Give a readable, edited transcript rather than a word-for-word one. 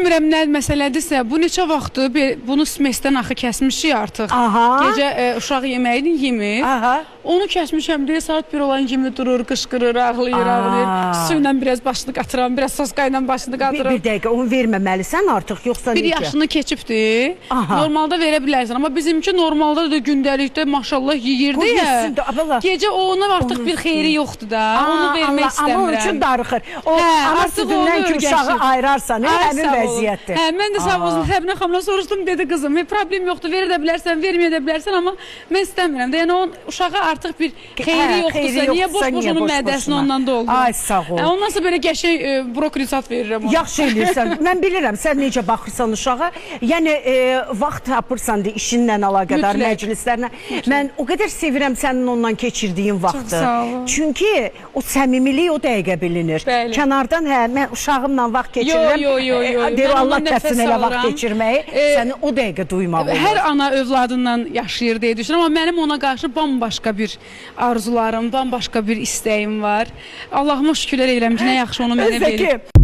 Bilmirəm nə məsələdirsə, bu neçə vaxtdır bunu smesdən axı kəsmişik artıq. Gecə uşaq yeməyini yemir. Onu kəsmişəm deyə saat 1 olan kimi durur, qışqırır, ağlayır. Su ilə biraz başını qatıram, biraz soska ilə başını qatıram. Bir dəqiqə, onu verməməlisən artıq, yoxsa necə? 1 yaşını keçibdir. Normalda verə bilərsən, amma bizimki normalda da gündəlikdə maşallah yeyirdi ya. Gecə onun artıq bir xeyri yoxdur da, onu vermək istəmirəm. Amma onun üçün darıxır. Ana südündən ki, uşağı ayırarsan, həmin vəziyyətdir. Mən də sağ olsun Səbinə xanımla soruşdum, dedi qızım, problem yoxdur, verə də bilərsən, verməyə də bilərsən, amma mən istəmirəm. Yəni onun uşağa artıq bir xeyri yoxdursa, niyə boş-boş onun mədəsini ondan da olur? Ay sağ ol. Ondan sonra belə qəşəng brokoli zat verirəm ona. Yaxşı eləyirsən. Mən bilirəm, sən necə baxırsan uşağa. Yəni, vaxt tapırsan da işinlə əlaqədar, məclislərlə. Mən o qədər sevirəm sənin onunla keçirdiyin vaxtı. Çox sağ ol. Çünki o səmimilik o dəqiqə bilinir. Kənardan, mən uşağımla vaxt keçirirəm. Deyir, Allah kəsin elə vaxt keçirməyi. Səni o dəqiqə duymaq olur. Hər ana övladından yaşayır deyə düşünürəm, amma mənim ona qarşı bambaşqa bir arzularım, bambaşqa bir istəyim var. Allahıma şükürlər edirəm ki, nə yaxşı onu mənə verir.